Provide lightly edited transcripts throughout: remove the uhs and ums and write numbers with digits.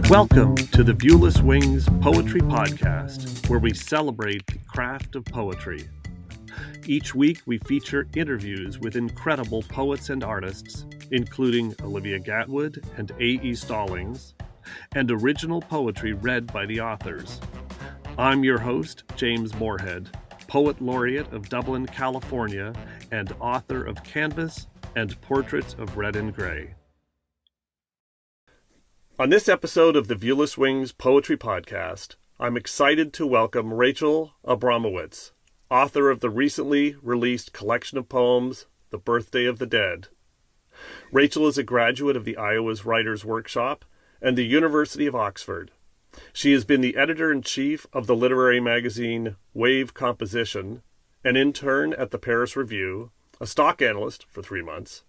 Welcome to the Viewless Wings Poetry Podcast, where we celebrate the craft of poetry. Each week, we feature interviews with incredible poets and artists, including Olivia Gatwood and A.E. Stallings, and original poetry read by the authors. I'm your host, James Moorhead, Poet Laureate of Dublin, California, and author of Canvas and Portraits of Red and Gray. On this episode of the Viewless Wings Poetry Podcast, I'm excited to welcome Rachel Abramowitz, author of the recently released collection of poems, The Birthday of the Dead. Rachel is a graduate of the Iowa's Writers' Workshop and the University of Oxford. She has been the editor-in-chief of the literary magazine Wave Composition, an intern at the Paris Review, a stock analyst for 3 months,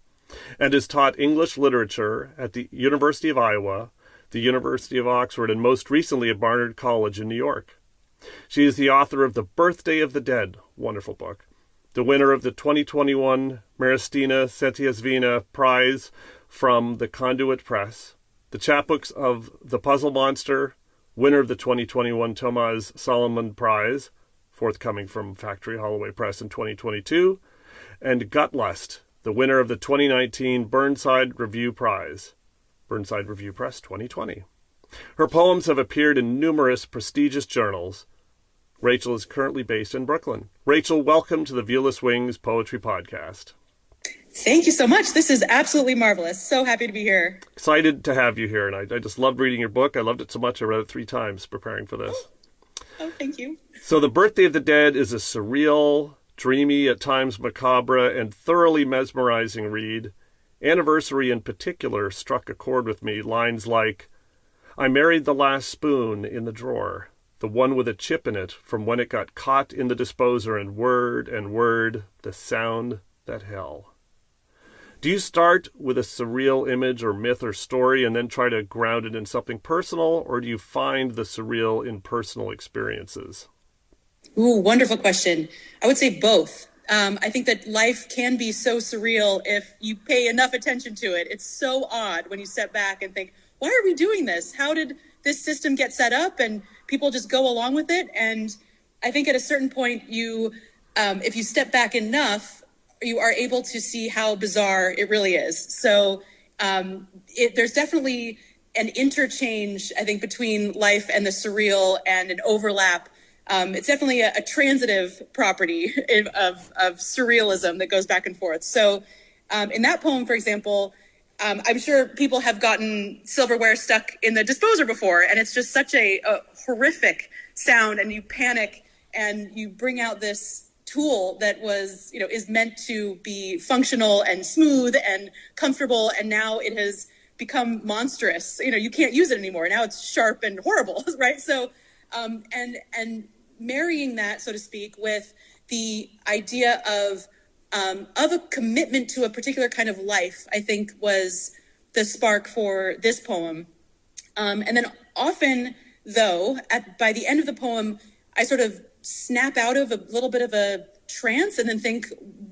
and has taught English literature at the University of Iowa, the University of Oxford, and most recently at Barnard College in New York. She is the author of The Birthday of the Dead, wonderful book, the winner of the 2021 Marystina Santiestevan Prize from the Conduit Press, the chapbooks of The Puzzle Monster, winner of the 2021 Tomaz Salamun Prize, forthcoming from Factory Holloway Press in 2022, and Gutlust, the winner of the 2019 Burnside Review Prize, Burnside Review Press 2020. Her poems have appeared in numerous prestigious journals. Rachel is currently based in Brooklyn. Rachel, welcome to the Viewless Wings Poetry Podcast. Thank you so much. This is absolutely marvelous. So happy to be here. Excited to have you here, and I just loved reading your book. I loved it so much I read it 3 times preparing for this. Oh, thank you. So The Birthday of the Dead is a surreal, dreamy, at times macabre, and thoroughly mesmerizing read. Anniversary in particular struck a chord with me. Lines like, I married the last spoon in the drawer, the one with a chip in it from when it got caught in the disposer, and word, the sound that hell. Do you start with a surreal image or myth or story and then try to ground it in something personal, or do you find the surreal in personal experiences? Ooh, wonderful question. I would say both. I think that life can be so surreal if you pay enough attention to it. It's so odd when you step back and think, why are we doing this? How did this system get set up? And people just go along with it. And I think at a certain point, if you step back enough, you are able to see how bizarre it really is. So there's definitely an interchange, I think, between life and the surreal, and an overlap. It's definitely a transitive property of surrealism that goes back and forth. So in that poem, for example, I'm sure people have gotten silverware stuck in the disposer before, and it's just such a horrific sound, and you panic and you bring out this tool that is meant to be functional and smooth and comfortable, and now it has become monstrous. You can't use it anymore. Now it's sharp and horrible, right? So and marrying that, so to speak, with the idea of a commitment to a particular kind of life, I think was the spark for this poem. And then often, though, by the end of the poem, I sort of snap out of a little bit of a trance and then think,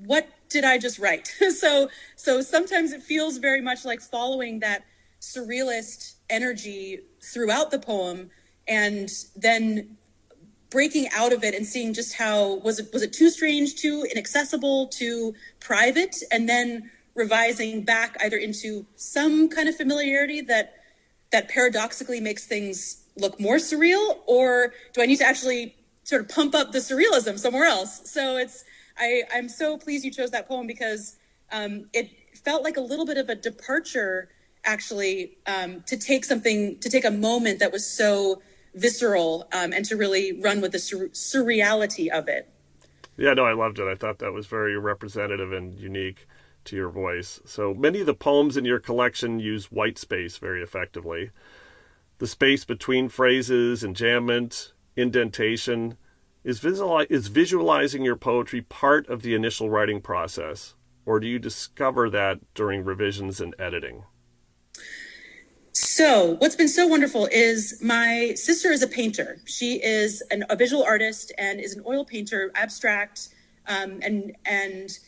what did I just write? So sometimes it feels very much like following that surrealist energy throughout the poem, and then breaking out of it and seeing just how, was it too strange, too inaccessible, too private, and then revising back either into some kind of familiarity that paradoxically makes things look more surreal, or do I need to actually sort of pump up the surrealism somewhere else? So I'm so pleased you chose that poem, because it felt like a little bit of a departure, actually, to take a moment that was so visceral, and to really run with the surreality of it. Yeah, no, I loved it. I thought that was very representative and unique to your voice. So many of the poems in your collection use white space very effectively. The space between phrases, enjambment, indentation. Is visualizing your poetry part of the initial writing process, or do you discover that during revisions and editing? So what's been so wonderful is my sister is a painter. She is a visual artist and is an oil painter, abstract, and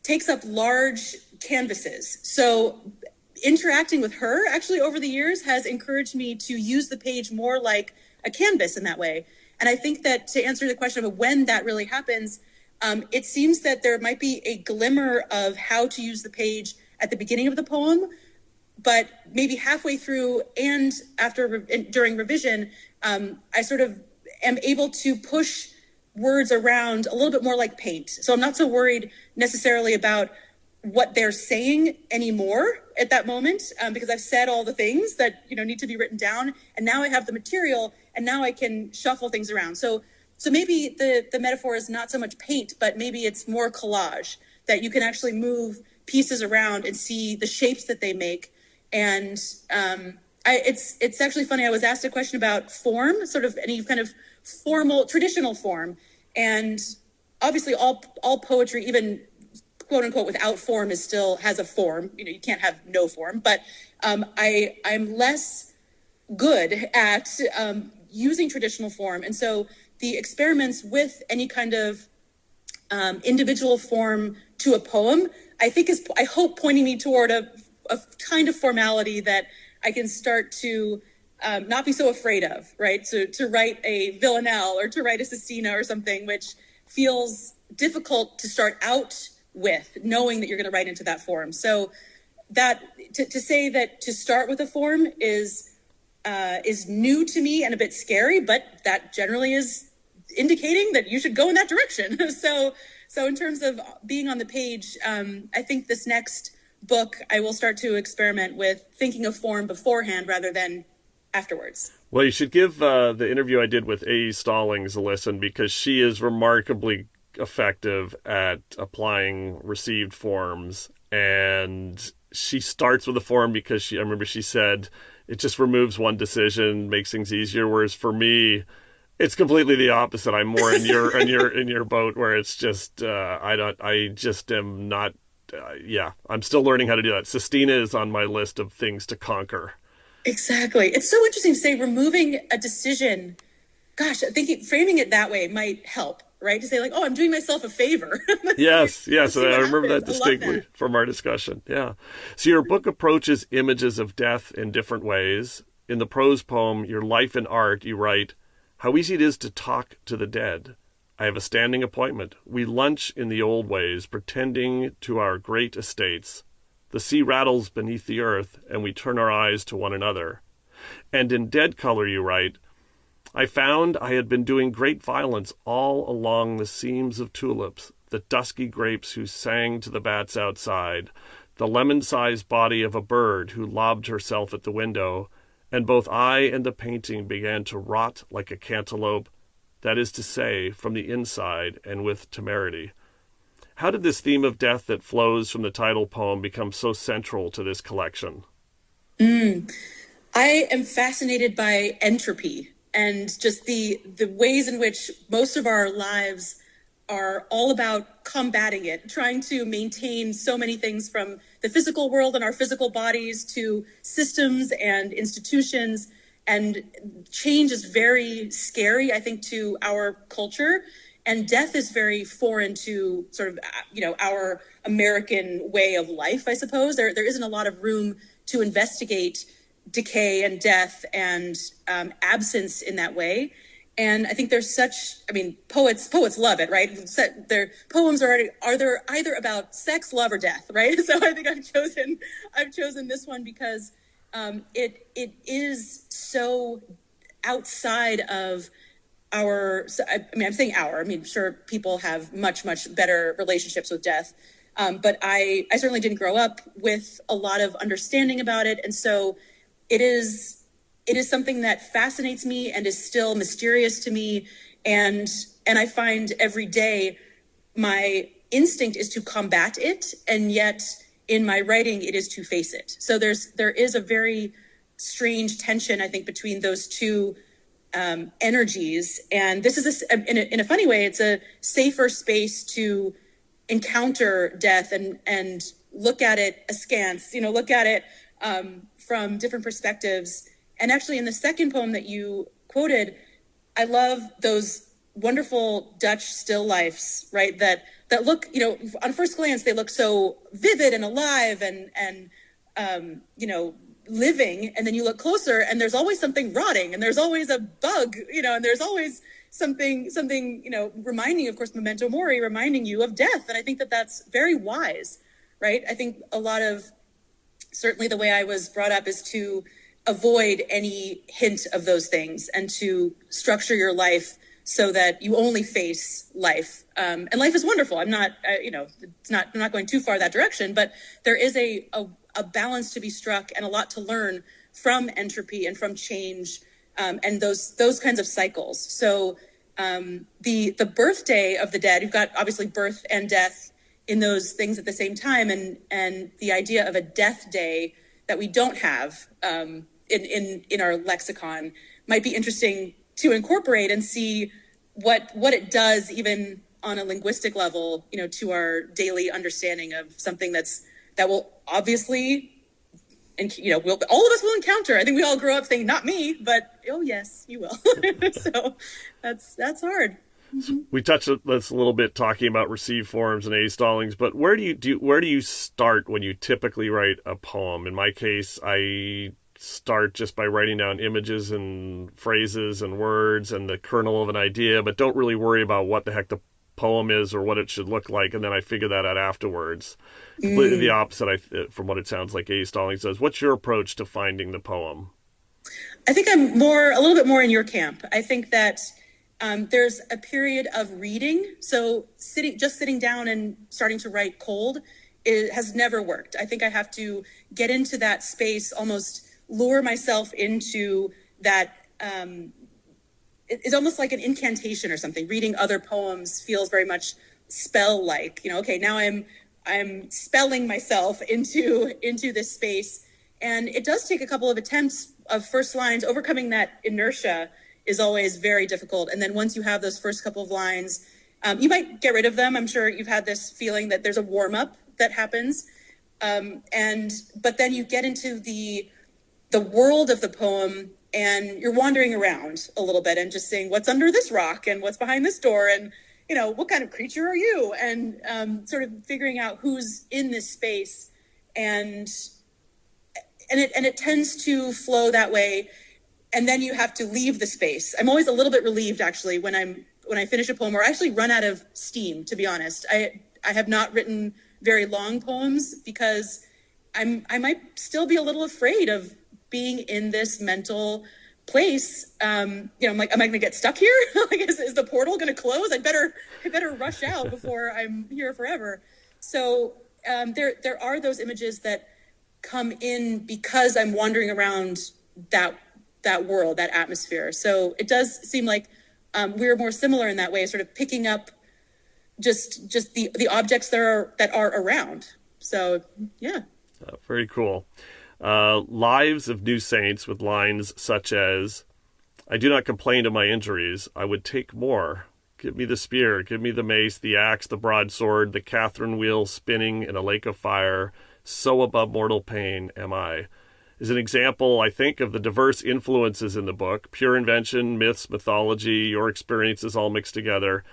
takes up large canvases. So interacting with her actually over the years has encouraged me to use the page more like a canvas in that way. And I think that to answer the question of when that really happens, it seems that there might be a glimmer of how to use the page at the beginning of the poem, but maybe halfway through and during revision, I sort of am able to push words around a little bit more like paint. So I'm not so worried necessarily about what they're saying anymore at that moment, because I've said all the things that need to be written down, and now I have the material, and now I can shuffle things around. So maybe the metaphor is not so much paint, but maybe it's more collage, that you can actually move pieces around and see the shapes that they make. And it's actually funny. I was asked a question about form, sort of any kind of formal, traditional form, and obviously all poetry, even quote unquote without form, has a form. You can't have no form. But I'm less good at using traditional form, and so the experiments with any kind of individual form to a poem, I think is, I hope, pointing me toward a kind of formality that I can start to not be so afraid of, right? So to write a villanelle or to write a sestina or something, which feels difficult to start out with, knowing that you're going to write into that form. So that to say that to start with a form is new to me and a bit scary, but that generally is indicating that you should go in that direction. So in terms of being on the page, I think this next book, I will start to experiment with thinking of form beforehand rather than afterwards. Well, you should give the interview I did with A.E. Stallings a listen, because she is remarkably effective at applying received forms. And she starts with a form because I remember she said it just removes one decision, makes things easier. Whereas for me, it's completely the opposite. I'm more in your boat, where it's just I'm still learning how to do that. Sestina is on my list of things to conquer. Exactly. It's so interesting to say removing a decision. Gosh, I think framing it that way might help, right? To say like, oh, I'm doing myself a favor. Yes. I remember that distinctly from our discussion. Yeah. So your book approaches images of death in different ways. In the prose poem, Your Life in Art, you write, "How easy it is to talk to the dead. I have a standing appointment. We lunch in the old ways, pretending to our great estates. The sea rattles beneath the earth, and we turn our eyes to one another." And in Dead Color, you write, "I found I had been doing great violence all along the seams of tulips, the dusky grapes who sang to the bats outside, the lemon-sized body of a bird who lobbed herself at the window, and both I and the painting began to rot like a cantaloupe, that is to say, from the inside and with temerity." How did this theme of death that flows from the title poem become so central to this collection? I am fascinated by entropy and just the ways in which most of our lives are all about combating it, trying to maintain so many things, from the physical world and our physical bodies to systems and institutions. And change is very scary, I think, to our culture. And death is very foreign to sort of, our American way of life, I suppose. There isn't a lot of room to investigate decay and death and absence in that way. And I think there's poets love it, right? Their poems are either about sex, love, or death, right? So I think I've chosen this one because it is so outside of I'm saying sure people have much, much better relationships with death. But I certainly didn't grow up with a lot of understanding about it. And so it is something that fascinates me and is still mysterious to me. And I find every day my instinct is to combat it. And yet in my writing, it is to face it. So there is a very strange tension, I think, between those two energies. And this is in a funny way, it's a safer space to encounter death and look at it askance, look at it from different perspectives. And actually in the second poem that you quoted, I love those wonderful Dutch still lifes, right? That look, on first glance, they look so vivid and alive and living, and then you look closer and there's always something rotting, and there's always a bug, and there's always something, reminding, of course, memento mori, reminding you of death. And I think that that's very wise, right? I think a lot of, certainly the way I was brought up is to avoid any hint of those things and to structure your life so that you only face life. And life is wonderful. I'm not, I'm not going too far that direction, but there is a balance to be struck and a lot to learn from entropy and from change, and those kinds of cycles. So the birthday of the dead, you've got obviously birth and death in those things at the same time, and the idea of a death day that we don't have in our lexicon might be interesting to incorporate and see what it does, even on a linguistic level, to our daily understanding of something that will obviously, and all of us will encounter. I think we all grow up saying, "Not me," but oh yes, you will. So that's hard. Mm-hmm. We touched on this a little bit talking about received forms and A-stallings, but where do you start when you typically write a poem? In my case, I start just by writing down images and phrases and words and the kernel of an idea, but don't really worry about what the heck the poem is or what it should look like, and then I figure that out afterwards. Completely the opposite from what it sounds like A-stallings does. What's your approach to finding the poem? I think I'm a little bit more in your camp. I think that there's a period of reading. So sitting down and starting to write cold has never worked. I think I have to get into that space, almost lure myself into that. It's almost like an incantation or something. Reading other poems feels very much spell-like. Okay, now I'm spelling myself into this space, and it does take a couple of attempts of first lines. Overcoming that inertia is always very difficult. And then once you have those first couple of lines, you might get rid of them. I'm sure you've had this feeling that there's a warm-up that happens, but then you get into the world of the poem, and you're wandering around a little bit and just saying, what's under this rock and what's behind this door, and what kind of creature are you, and sort of figuring out who's in this space, and it tends to flow that way. And then you have to leave the space. I'm always a little bit relieved, actually, when I finish a poem, or actually run out of steam, to be honest. I have not written very long poems because I might still be a little afraid of being in this mental place. I'm like, am I going to get stuck here? Like, is the portal going to close? I better rush out before I'm here forever. So there are those images that come in because I'm wandering around that world, that atmosphere. So it does seem like we're more similar in that way, sort of picking up just the objects that are around. So yeah. Very cool. Lives of New Saints with lines such as, "I do not complain of my injuries. I would take more. Give me the spear, give me the mace, the axe, the broadsword, the Catherine wheel spinning in a lake of fire. So above mortal pain am I," is an example, I think, of the diverse influences in the book. Pure invention, myths, mythology, your experiences all mixed together.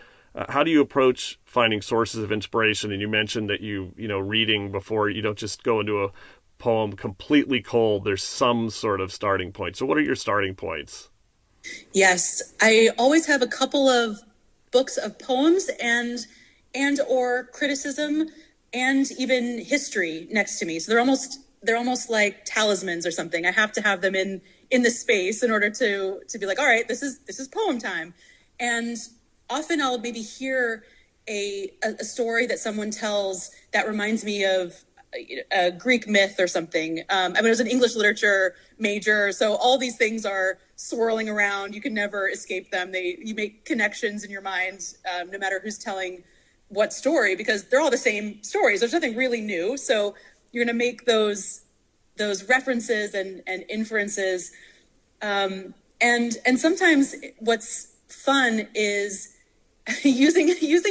How do you approach finding sources of inspiration? And you mentioned that reading before, you don't just go into a poem completely cold. There's some sort of starting point. So what are your starting points? Yes, I always have a couple of books of poems and or criticism and even history next to me. So they're almost like talismans or something. I have to have them in the space in order to be like, all right, this is poem time. And often I'll maybe hear a story that someone tells that reminds me of a Greek myth or something. I was an English literature major, so all these things are swirling around. You can never escape them. You make connections in your mind, no matter who's telling what story, because they're all the same stories. There's nothing really new. So you're going to make those references and inferences. And sometimes what's fun is using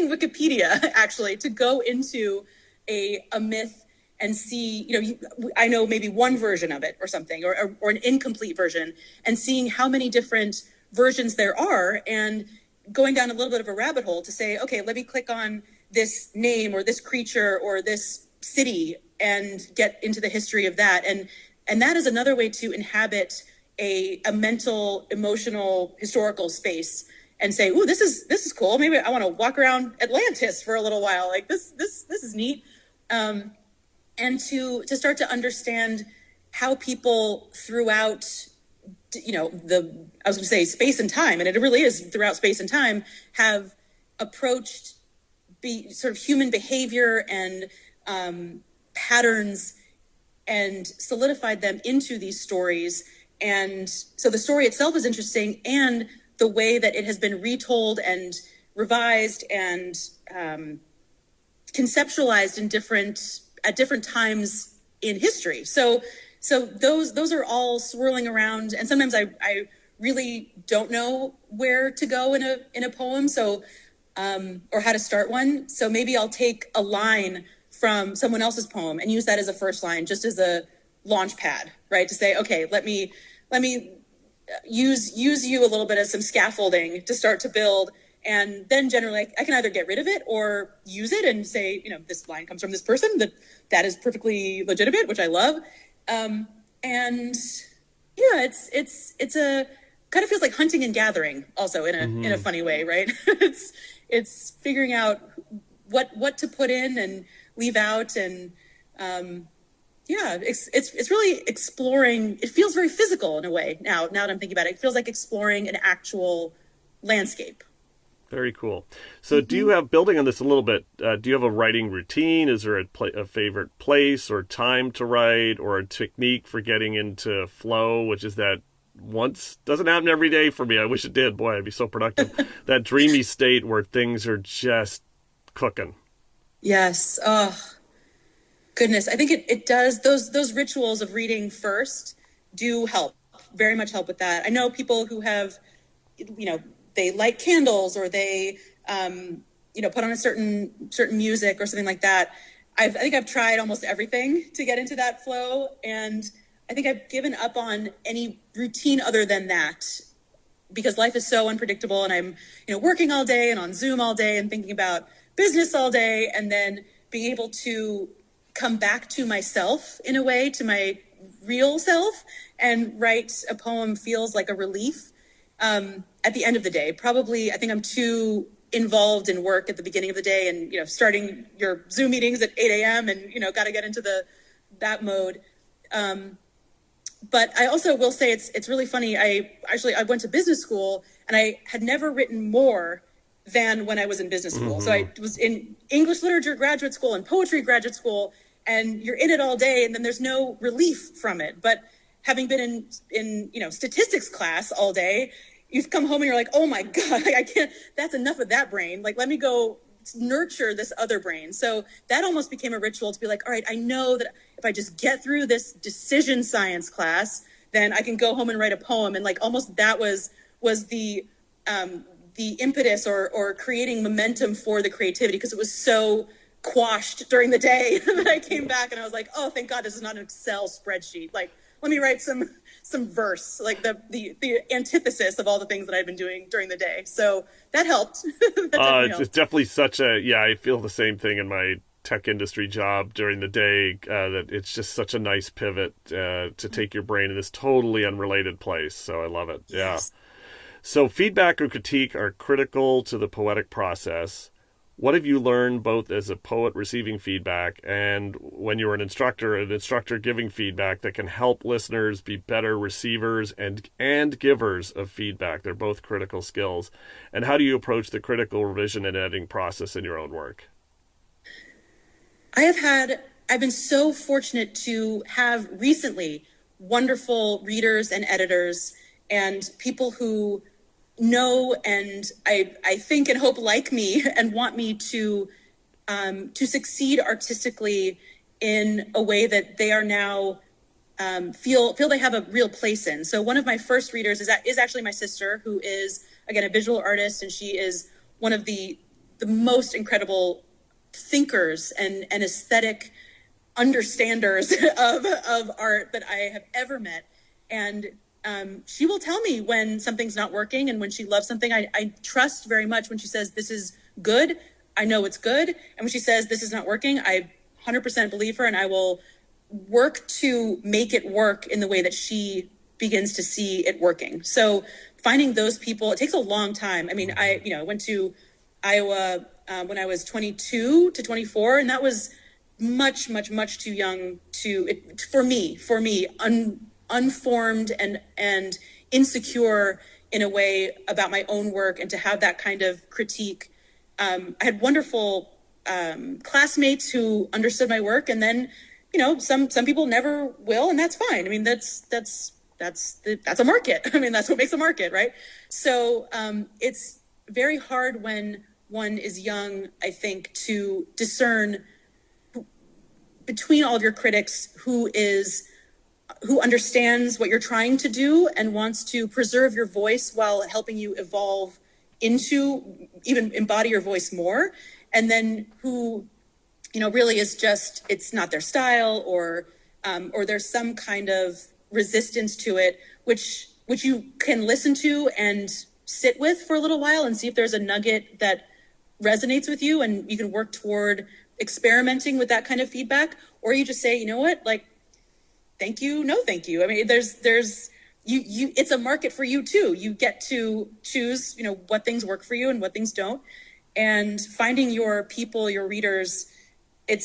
Wikipedia actually to go into a myth and see, I know maybe one version of it or something, or an incomplete version, and seeing how many different versions there are, and going down a little bit of a rabbit hole to say, okay, let me click on this name or this creature or this city and get into the history of that. And that is another way to inhabit a mental, emotional, historical space and say, ooh, this is cool. Maybe I want to walk around Atlantis for a little while. Like this is neat. And to start to understand how people throughout, I was going to say space and time, and it really is throughout space and time, have approached sort of human behavior and patterns and solidified them into these stories. And so the story itself is interesting, and the way that it has been retold and revised and conceptualized at different times in history. So those are all swirling around, and sometimes I really don't know where to go in a poem, so or how to start one. So maybe I'll take a line from someone else's poem and use that as a first line, just as a launch pad, right? To say, okay, let me use you a little bit as some scaffolding to start to build. And then generally I can either get rid of it or use it and say, this line comes from this person, that is perfectly legitimate, which I love. And yeah, it's a kind of feels like hunting and gathering also in a funny way, right? It's figuring out what to put in and leave out. And it's really exploring. It feels very physical in a way now that I'm thinking about it. It feels like exploring an actual landscape. Very cool. So do you have, building on this a little bit, do you have a writing routine? Is there a favorite place or time to write, or a technique for getting into flow, which is that doesn't happen every day for me. I wish it did. Boy, I'd be so productive. That dreamy state where things are just cooking. Yes. Oh, goodness. I think it does. Those rituals of reading first do help, very much help with that. I know people who have, they light candles, or they, put on a certain music or something like that. I think I've tried almost everything to get into that flow. And I think I've given up on any routine other than that, because life is so unpredictable, and I'm, working all day and on Zoom all day and thinking about business all day, and then being able to come back to myself in a way, to my real self, and write a poem feels like a relief. At the end of the day, probably, I think I'm too involved in work at the beginning of the day, and, starting your Zoom meetings at 8 a.m. and, got to get into that mode. But I also will say it's really funny. I went to business school, and I had never written more than when I was in business school. So I was in English literature graduate school and poetry graduate school, and you're in it all day, and then there's no relief from it. But having been in statistics class all day, you come home and you're like, oh my God, I can't, that's enough of that brain. Like, let me go nurture this other brain. So that almost became a ritual to be like, all right, I know that if I just get through this decision science class, then I can go home and write a poem. And like, almost that was the impetus or creating momentum for the creativity, because it was so quashed during the day that I came back and I was like, oh, thank God this is not an Excel spreadsheet. Like, let me write some verse, like the antithesis of all the things that I've been doing during the day. So that helped. It's definitely I feel the same thing in my tech industry job during the day, that it's just such a nice pivot to take your brain in this totally unrelated place. So I love it. Yes. Yeah. So feedback or critique are critical to the poetic process. What have you learned both as a poet receiving feedback and when you're an instructor giving feedback that can help listeners be better receivers and givers of feedback? They're both critical skills. And how do you approach the critical revision and editing process in your own work? I've been so fortunate to have recently wonderful readers and editors and people who know and I think and hope like me and want me to succeed artistically in a way that they are now feel they have a real place in. So one of my first readers is actually my sister, who is, again, a visual artist, and she is one of the most incredible thinkers and aesthetic understanders of art that I have ever met. And she will tell me when something's not working and when she loves something. I trust very much when she says, this is good. I know it's good. And when she says, this is not working, I 100% believe her, and I will work to make it work in the way that she begins to see it working. So finding those people, it takes a long time. I mean, I went to Iowa when I was 22 to 24, and that was much too young for me, unformed and insecure in a way about my own work, and to have that kind of critique. I had wonderful classmates who understood my work, and then, some people never will, and that's fine. I mean, that's a market. I mean, that's what makes a market, right? So it's very hard when one is young, I think, to discern between all of your critics who understands what you're trying to do and wants to preserve your voice while helping you evolve into even embody your voice more, and then who, really is just, it's not their style, or there's some kind of resistance to it, which you can listen to and sit with for a little while and see if there's a nugget that resonates with you, and you can work toward experimenting with that kind of feedback. Or you just say, you know what, like, thank you, no thank you. I mean, there's you it's a market for you too. You get to choose, what things work for you and what things don't. And finding your people, your readers, it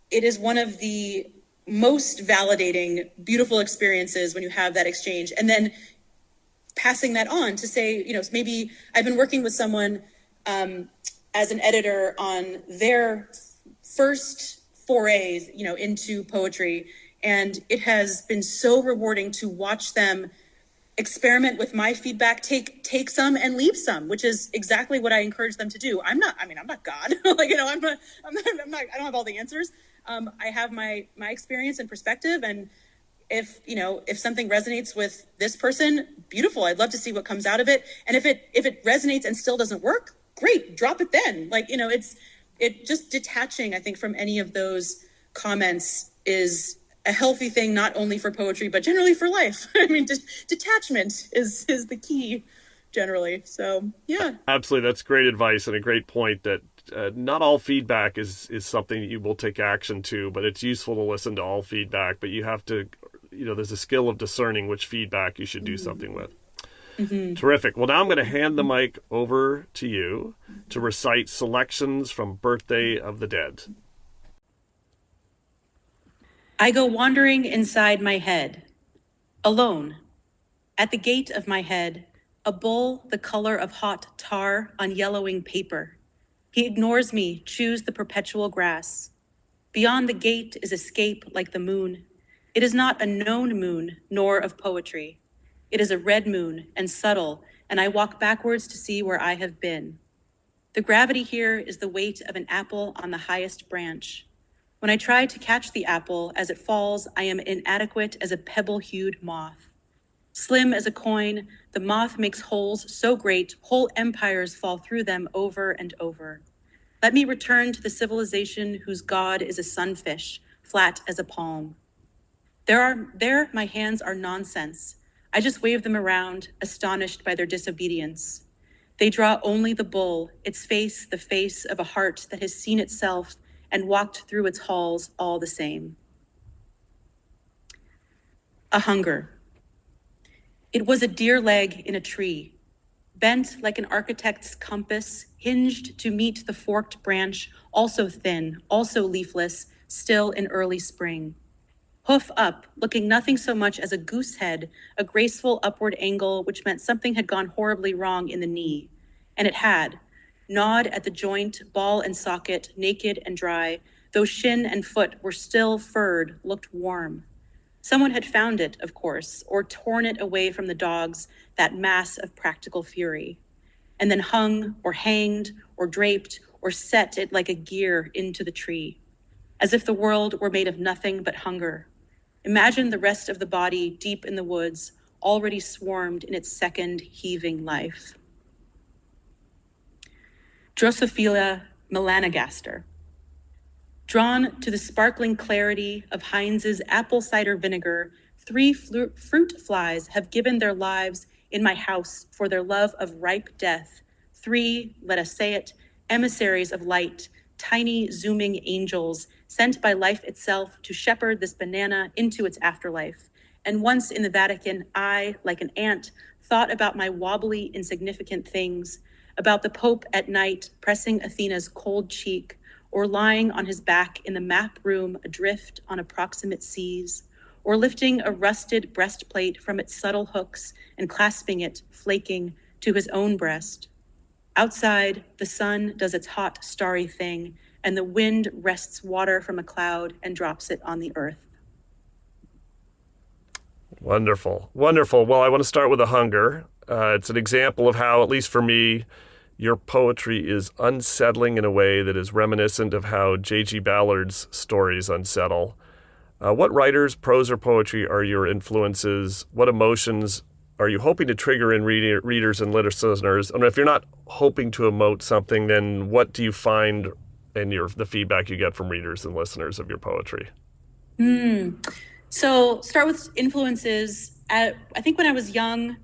is one of the most validating, beautiful experiences when you have that exchange. And then passing that on to say, maybe I've been working with someone as an editor on their first forays, into poetry. And it has been so rewarding to watch them experiment with my feedback, take some and leave some, which is exactly what I encourage them to do. I'm not God. I don't have all the answers. I have my experience and perspective. And if something resonates with this person, beautiful. I'd love to see what comes out of it. And if it resonates and still doesn't work, great, drop it then. It just detaching, I think, from any of those comments is a healthy thing, not only for poetry, but generally for life. I mean, detachment is the key generally. So, yeah. Absolutely. That's great advice, and a great point that not all feedback is something that you will take action to, but it's useful to listen to all feedback. But you have to, there's a skill of discerning which feedback you should do something with. Mm-hmm. Terrific. Well, now I'm going to hand the mic over to you to recite selections from Birthday of the Dead. I go wandering inside my head, alone. At the gate of my head, a bull the color of hot tar on yellowing paper. He ignores me, chews the perpetual grass. Beyond the gate is escape like the moon. It is not a known moon, nor of poetry. It is a red moon and subtle, and I walk backwards to see where I have been. The gravity here is the weight of an apple on the highest branch. When I try to catch the apple as it falls, I am inadequate as a pebble-hued moth. Slim as a coin, the moth makes holes so great, whole empires fall through them over and over. Let me return to the civilization whose god is a sunfish, flat as a palm. There my hands are nonsense. I just wave them around, astonished by their disobedience. They draw only the bull, its face the face of a heart that has seen itself and walked through its halls all the same. A hunger. It was a deer leg in a tree, bent like an architect's compass, hinged to meet the forked branch, also thin, also leafless, still in early spring. Hoof up, looking nothing so much as a goose head, a graceful upward angle which meant something had gone horribly wrong in the knee. And it had. Gnawed at the joint, ball and socket, naked and dry, though shin and foot were still furred, looked warm. Someone had found it, of course, or torn it away from the dogs, that mass of practical fury, and then hung or hanged or draped or set it like a gear into the tree, as if the world were made of nothing but hunger. Imagine the rest of the body deep in the woods, already swarmed in its second heaving life. Drosophila melanogaster. Drawn to the sparkling clarity of Heinz's apple cider vinegar, 3 fruit flies have given their lives in my house for their love of ripe death. 3, let us say it, emissaries of light, tiny zooming angels, sent by life itself to shepherd this banana into its afterlife. And once in the Vatican, I, like an ant, thought about my wobbly, insignificant things, about the Pope at night pressing Athena's cold cheek, or lying on his back in the map room adrift on approximate seas, or lifting a rusted breastplate from its subtle hooks and clasping it, flaking, to his own breast. Outside, the sun does its hot, starry thing, and the wind wrests water from a cloud and drops it on the earth. Wonderful. Wonderful. Well, I want to start with A Hunger. It's an example of how, at least for me, your poetry is unsettling in a way that is reminiscent of how J.G. Ballard's stories unsettle. What writers, prose or poetry, are your influences? What emotions are you hoping to trigger in readers and listeners? And if you're not hoping to emote something, then what do you find in the feedback you get from readers and listeners of your poetry? So start with influences. I think when I was young,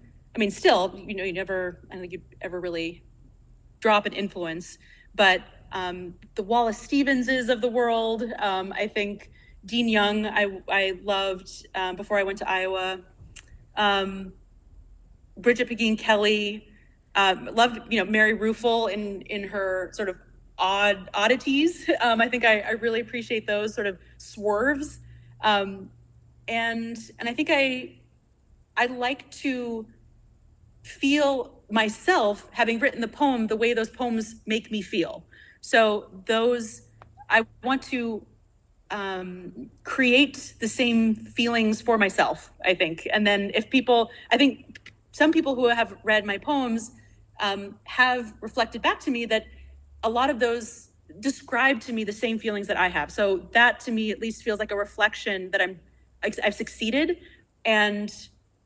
still, I don't think you ever really drop an influence, but the Wallace Stevenses of the world, I think Dean Young, I loved before I went to Iowa. Bridget Pegeen Kelly, loved, Mary Ruefle in her sort of oddities. I think I really appreciate those sort of swerves. And I think I like to feel myself, having written the poem, the way those poems make me feel. So I want to create the same feelings for myself, I think. And then I think some people who have read my poems have reflected back to me that a lot of those describe to me the same feelings that I have. So that to me at least feels like a reflection that I've succeeded and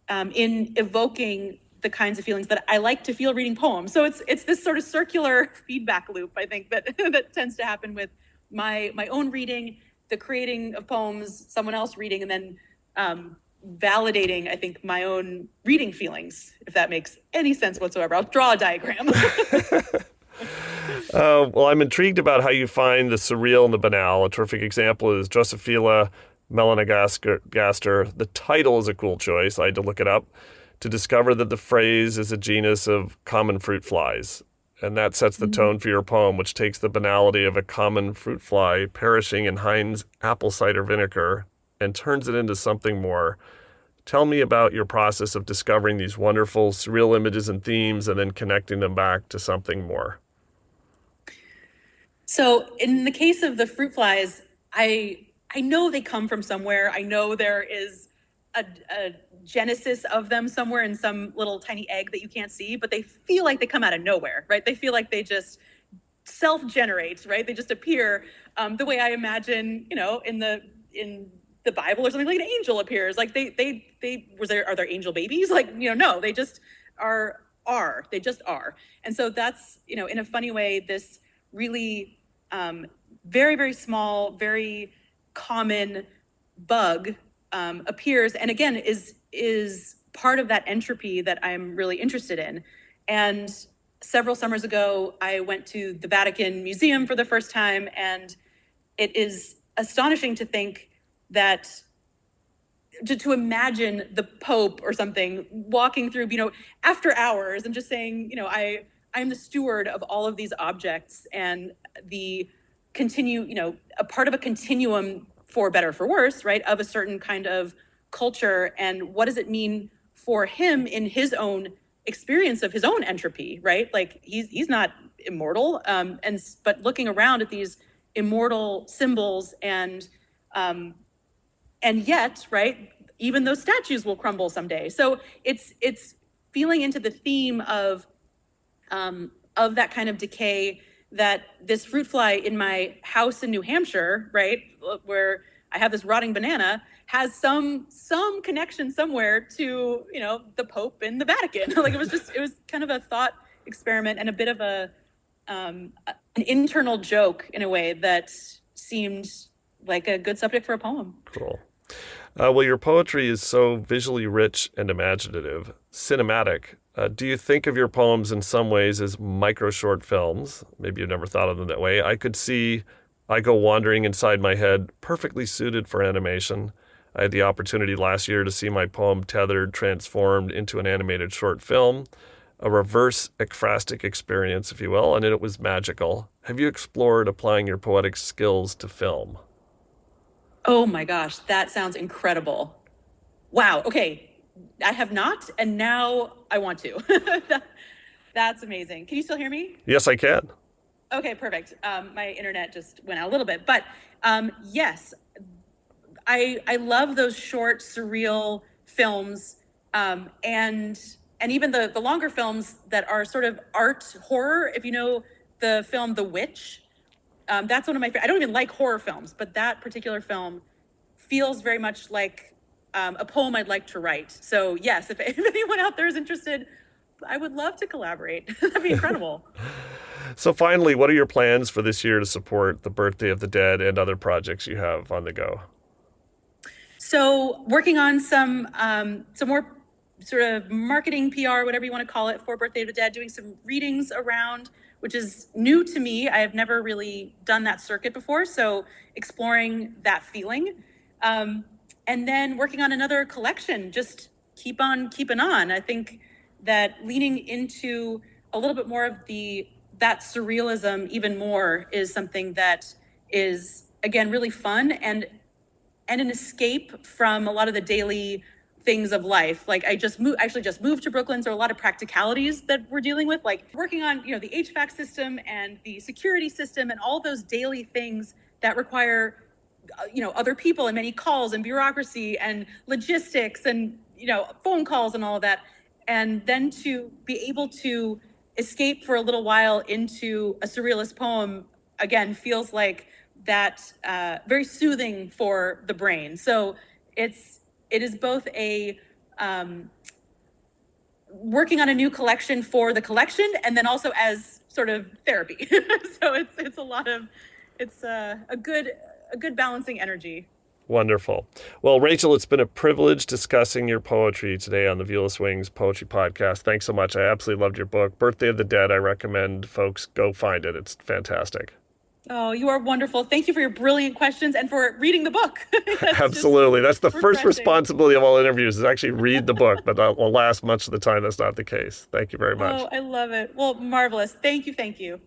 in evoking the kinds of feelings that I like to feel reading poems. So it's this sort of circular feedback loop, I think, that that tends to happen with my own reading, the creating of poems, someone else reading, and then validating, I think, my own reading feelings, if that makes any sense whatsoever. I'll draw a diagram. Well, I'm intrigued about how you find the surreal and the banal. A terrific example is Drosophila melanogaster. The title is a cool choice. I had to look it up to discover that the phrase is a genus of common fruit flies. And that sets the tone for your poem, which takes the banality of a common fruit fly perishing in Heinz apple cider vinegar and turns it into something more. Tell me about your process of discovering these wonderful surreal images and themes and then connecting them back to something more. So in the case of the fruit flies, I know they come from somewhere. I know there is a genesis of them somewhere in some little tiny egg that you can't see, but they feel like they come out of nowhere, right? They feel like they just self-generate, right? They just appear the way I imagine, in the Bible or something, like an angel appears. Like are there angel babies? Like, no, they just are. They just are. And so that's, in a funny way, this really very, very small, very common bug appears, and again is part of that entropy that I'm really interested in. And several summers ago, I went to the Vatican Museum for the first time, and it is astonishing to think that to imagine the Pope or something walking through, after hours and just saying, I'm the steward of all of these objects and a part of a continuum, for better or for worse, right, of a certain kind of culture. And what does it mean for him in his own experience of his own entropy, right? Like he's not immortal, but looking around at these immortal symbols and yet, right, even those statues will crumble someday. So it's feeling into the theme of that kind of decay that this fruit fly in my house in New Hampshire, right, where I have this rotting banana, has some connection somewhere to, the Pope and the Vatican. Like it was kind of a thought experiment and a bit of an internal joke in a way that seemed like a good subject for a poem. Cool. Well, your poetry is so visually rich and imaginative, cinematic. Do you think of your poems in some ways as micro short films? Maybe you've never thought of them that way. I could see I go wandering inside my head, perfectly suited for animation. I had the opportunity last year to see my poem Tethered transformed into an animated short film, a reverse ekphrastic experience, if you will, and it was magical. Have you explored applying your poetic skills to film? Oh my gosh, that sounds incredible. Wow, okay. I have not, and now I want to. That's amazing. Can you still hear me? Yes, I can. Okay, perfect. My internet just went out a little bit, but yes, I love those short, surreal films, and even the longer films that are sort of art horror. If you know the film The Witch, that's one of my favorite. I don't even like horror films, but that particular film feels very much like a poem I'd like to write. So yes, if anyone out there is interested, I would love to collaborate. That'd be incredible. So finally, what are your plans for this year to support the Birthday of the Dead and other projects you have on the go? So working on some more sort of marketing, PR, whatever you want to call it, for Birthday of the Dead, doing some readings around, which is new to me. I have never really done that circuit before, so exploring that feeling. And then working on another collection, just keep on keeping on. I think that leaning into a little bit more of that surrealism even more is something that is, again, really fun and an escape from a lot of the daily things of life. Like I just moved to Brooklyn, so a lot of practicalities that we're dealing with, like working on, the HVAC system and the security system and all those daily things that require, other people and many calls and bureaucracy and logistics and, phone calls and all of that. And then to be able to escape for a little while into a surrealist poem, again, feels like that very soothing for the brain. So it is both a working on a new collection for the collection, and then also as sort of therapy. So it's a good balancing energy. Wonderful. Well, Rachel, it's been a privilege discussing your poetry today on the Viewless Wings Poetry Podcast. Thanks so much. I absolutely loved your book, Birthday of the Dead. I recommend folks go find it. It's fantastic. Oh, you are wonderful. Thank you for your brilliant questions and for reading the book. Absolutely. That's the first responsibility of all interviews is actually read the book, but alas, much of the time that's not the case. Thank you very much. Oh, I love it. Well, marvelous. Thank you. Thank you.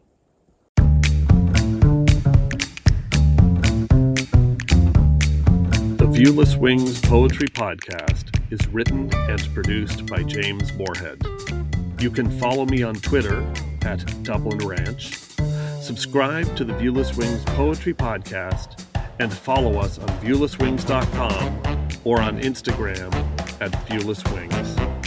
The Viewless Wings Poetry Podcast is written and produced by James Moorhead. You can follow me on Twitter at Dublin Ranch. Subscribe to the Viewless Wings Poetry Podcast and follow us on viewlesswings.com or on Instagram at viewlesswings.